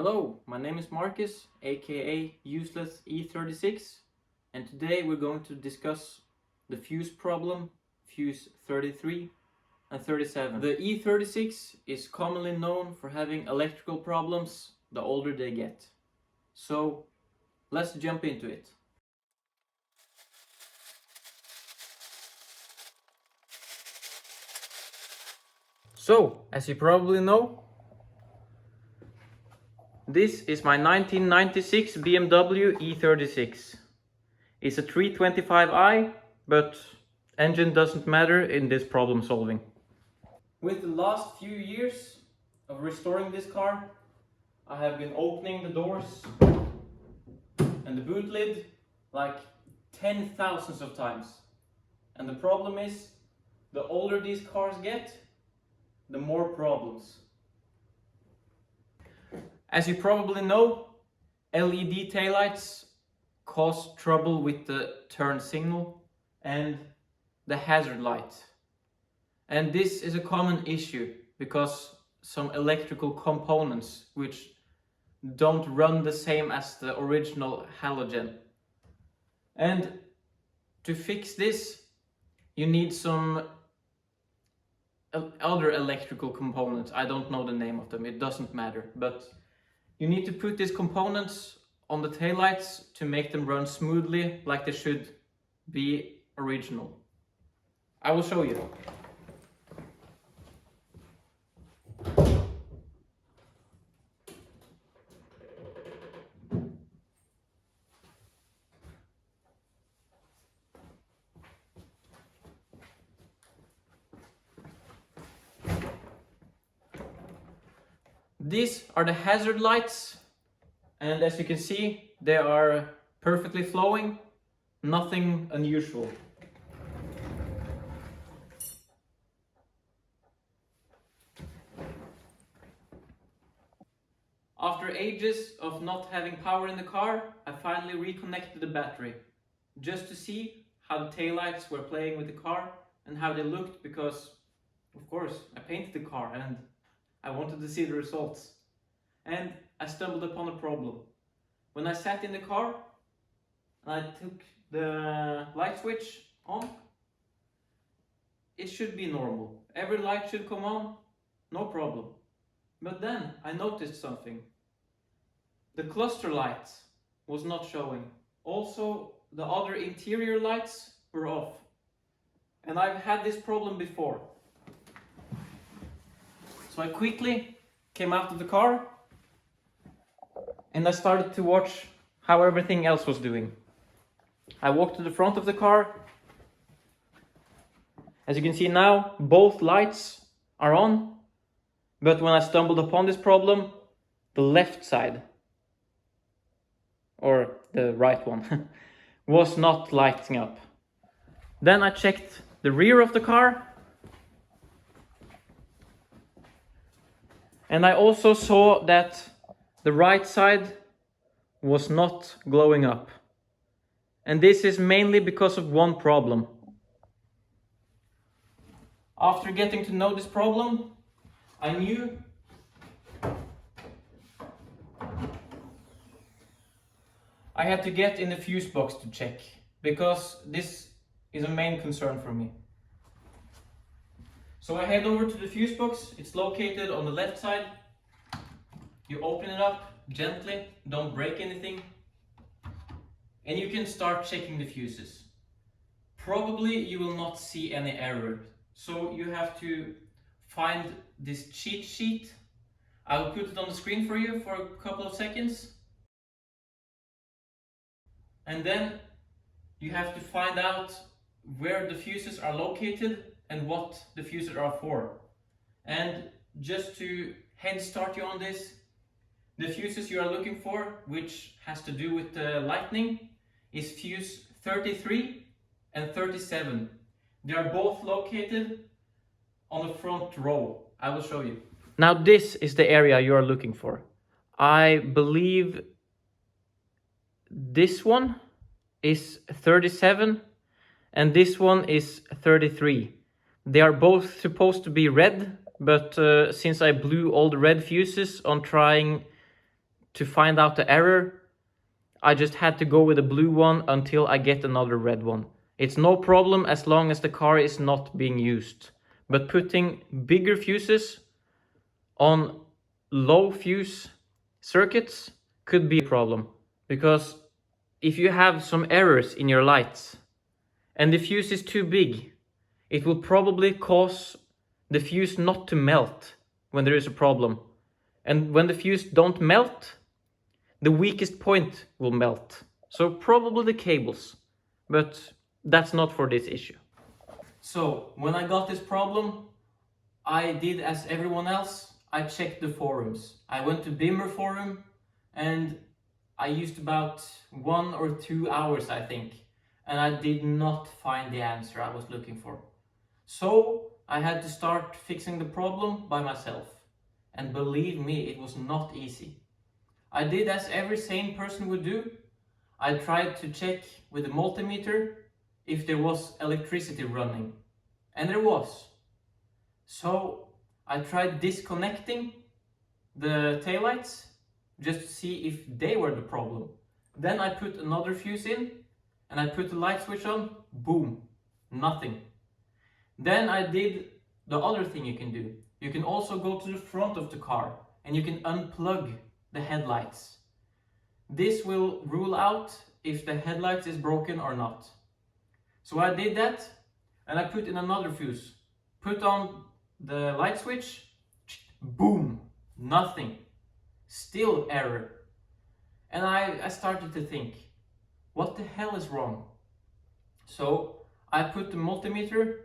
Hello, my name is Marcus, aka Useless E36, and today we're going to discuss the fuse problem, fuse 33 and 37. The E36 is commonly known for having electrical problems the older they get. So let's jump into it. So, as you probably know, this is my 1996 BMW E36. It's a 325i, but engine doesn't matter in this problem solving. With the last few years of restoring this car, I have been opening the doors and the boot lid like 10,000s of times. And the problem is, the older these cars get, the more problems. As you probably know, LED taillights cause trouble with the turn signal and the hazard light. And this is a common issue because some electrical components which don't run the same as the original halogen. And to fix this, you need some other electrical components. I don't know the name of them, it doesn't matter. But you need to put these components on the taillights to make them run smoothly like they should be original. I will show you. These are the hazard lights, and as you can see, they are perfectly flowing, nothing unusual. After ages of not having power in the car, I finally reconnected the battery, just to see how the taillights were playing with the car and how they looked, because of course I painted the car and I wanted to see the results. And I stumbled upon a problem. When I sat in the car and I took the light switch on, it should be normal. Every light should come on, no problem. But then I noticed something. The cluster light was not showing. Also, the other interior lights were off. And I've had this problem before. So I quickly came out of the car and I started to watch how everything else was doing. I walked to the front of the car. As you can see now, both lights are on, but when I stumbled upon this problem, the left side, or the right one, was not lighting up. Then I checked the rear of the car, and I also saw that the right side was not glowing up. And this is mainly because of one problem. After getting to know this problem, I knew I had to get in the fuse box to check, because this is a main concern for me. So I head over to the fuse box. It's located on the left side. You open it up gently, don't break anything, and you can start checking the fuses. Probably you will not see any error, so you have to find this cheat sheet. I'll put it on the screen for you for a couple of seconds. And then you have to find out where the fuses are located and what the fuses are for. And just to head start you on this, the fuses you are looking for, which has to do with the lightning, is fuse 33 and 37. They are both located on the front row. I will show you. Now this is the area you are looking for. I believe this one is 37 and this one is 33. They are both supposed to be red, but since I blew all the red fuses on trying to find out the error, I just had to go with a blue one until I get another red one. It's no problem as long as the car is not being used. But putting bigger fuses on low fuse circuits could be a problem. Because if you have some errors in your lights and the fuse is too big, it will probably cause the fuse not to melt when there is a problem. And when the fuse don't melt, the weakest point will melt. So probably the cables, but that's not for this issue. So when I got this problem, I did as everyone else. I checked the forums. I went to Bimmer forum and I used about 1 or 2 hours, I think, and I did not find the answer I was looking for. So I had to start fixing the problem by myself. And believe me, it was not easy. I did as every sane person would do. I tried to check with the multimeter if there was electricity running. And there was. So I tried disconnecting the taillights just to see if they were the problem. Then I put another fuse in and I put the light switch on. Boom. Nothing. Then I did the other thing you can do. You can also go to the front of the car and you can unplug the headlights. This will rule out if the headlights is broken or not. So I did that and I put in another fuse. Put on the light switch. Boom. Nothing. Still error. And I started to think, what the hell is wrong? So I put the multimeter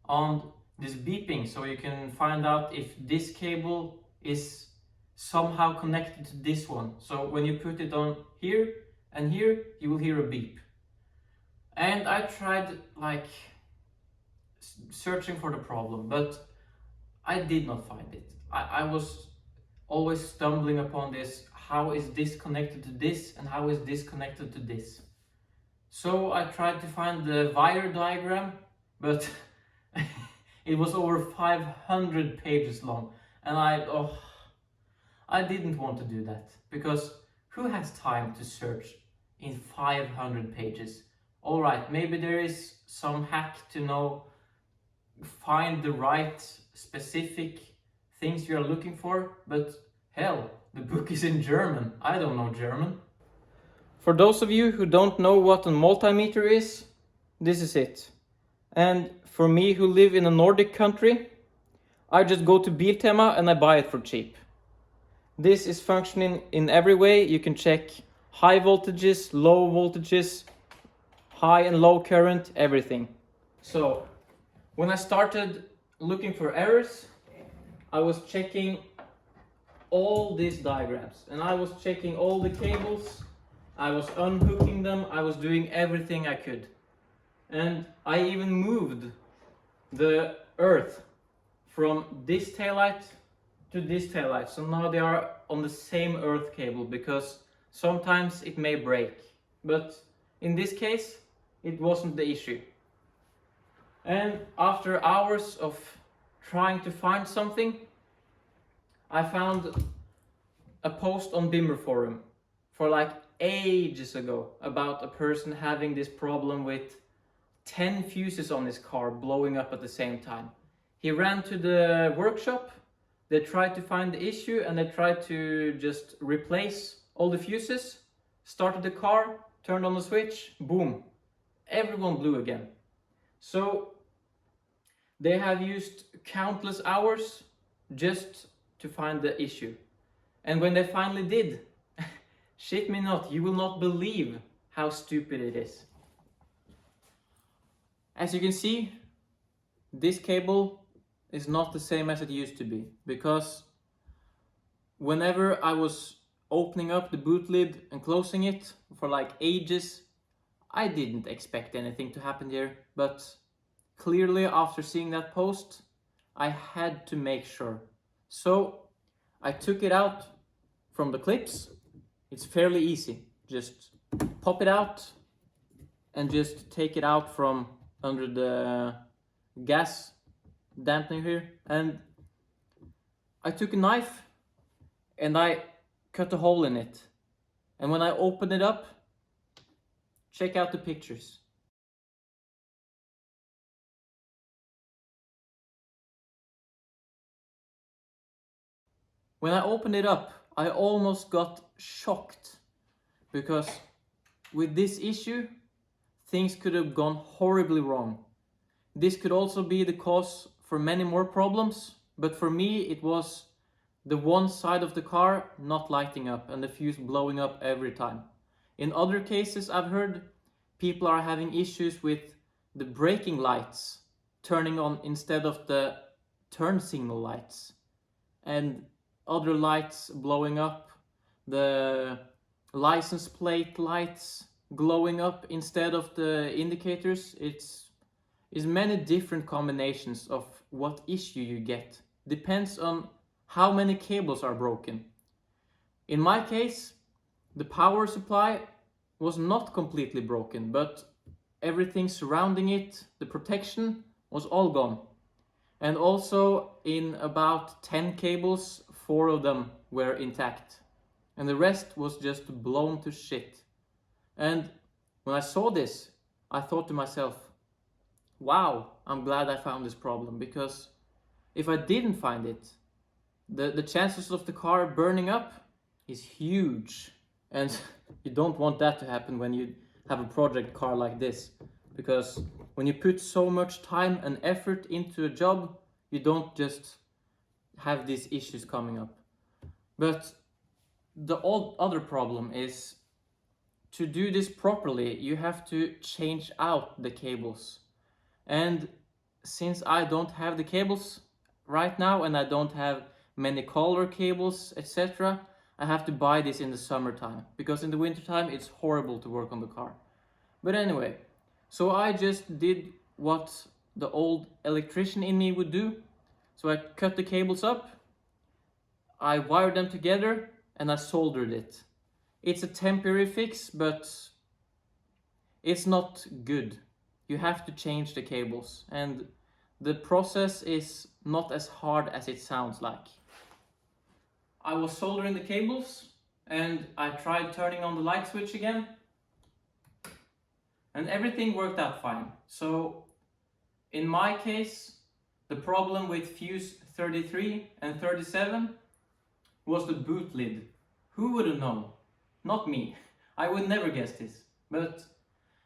on this beeping so you can find out if this cable is somehow connected to this one. So when you put it on here and here, you will hear a beep. And I tried like searching for the problem, but I did not find it. I was always stumbling upon this. How is this connected to this and how is this connected to this? So I tried to find the wire diagram, but it was over 500 pages long, and I didn't want to do that, because who has time to search in 500 pages? Alright, maybe there is some hack to find the right specific things you are looking for, but hell, the book is in German. I don't know German. For those of you who don't know what a multimeter is, this is it. And for me who live in a Nordic country, I just go to Biltema and I buy it for cheap. This is functioning in every way. You can check high voltages, low voltages, high and low current, everything. So when I started looking for errors, I was checking all these diagrams and I was checking all the cables. I was unhooking them. I was doing everything I could. And I even moved the earth from this taillight to this taillight. So now they are on the same earth cable, because sometimes it may break. But in this case, it wasn't the issue. And after hours of trying to find something, I found a post on Bimmer forum for like ages ago about a person having this problem with 10 fuses on his car blowing up at the same time. He ran to the workshop, they tried to find the issue and they tried to just replace all the fuses, started the car, turned on the switch, boom, everyone blew again. So they have used countless hours just to find the issue. And when they finally did, shit me not, you will not believe how stupid it is. As you can see, this cable is not the same as it used to be, because whenever I was opening up the boot lid and closing it for like ages, I didn't expect anything to happen here, but clearly after seeing that post, I had to make sure. So I took it out from the clips. It's fairly easy. Just pop it out and just take it out from under the gas dampener here. And I took a knife and I cut a hole in it. And when I opened it up, check out the pictures. When I opened it up, I almost got shocked, because with this issue, things could have gone horribly wrong. This could also be the cause for many more problems, but for me it was the one side of the car not lighting up and the fuse blowing up every time. In other cases I've heard, people are having issues with the braking lights turning on instead of the turn signal lights, and other lights blowing up, the license plate lights glowing up instead of the indicators. It's many different combinations of what issue you get. Depends on how many cables are broken. In my case, the power supply was not completely broken, but everything surrounding it, the protection, was all gone. And also in about 10 cables, 4 of them were intact. And the rest was just blown to shit. And when I saw this, I thought to myself, wow, I'm glad I found this problem, because if I didn't find it, the chances of the car burning up is huge. And you don't want that to happen when you have a project car like this, because when you put so much time and effort into a job, you don't just have these issues coming up. But the other problem is, to do this properly, you have to change out the cables. And since I don't have the cables right now, and I don't have many color cables, etc., I have to buy this in the summertime, because in the wintertime it's horrible to work on the car. But anyway, so I just did what the old electrician in me would do. So I cut the cables up, I wired them together, and I soldered it. It's a temporary fix, but it's not good. You have to change the cables, and the process is not as hard as it sounds like. I was soldering the cables, and I tried turning on the light switch again, and everything worked out fine. So in my case, the problem with fuse 33 and 37 was the boot lid. Who would have known? Not me. I would never guess this. But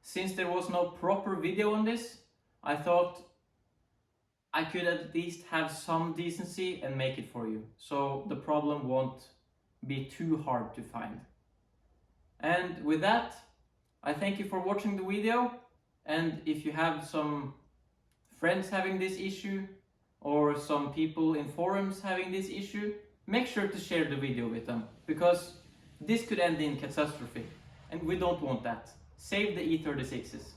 since there was no proper video on this, I thought I could at least have some decency and make it for you, so the problem won't be too hard to find. And with that, I thank you for watching the video, and if you have some friends having this issue, or some people in forums having this issue, make sure to share the video with them, because this could end in catastrophe, and we don't want that. Save the e36s.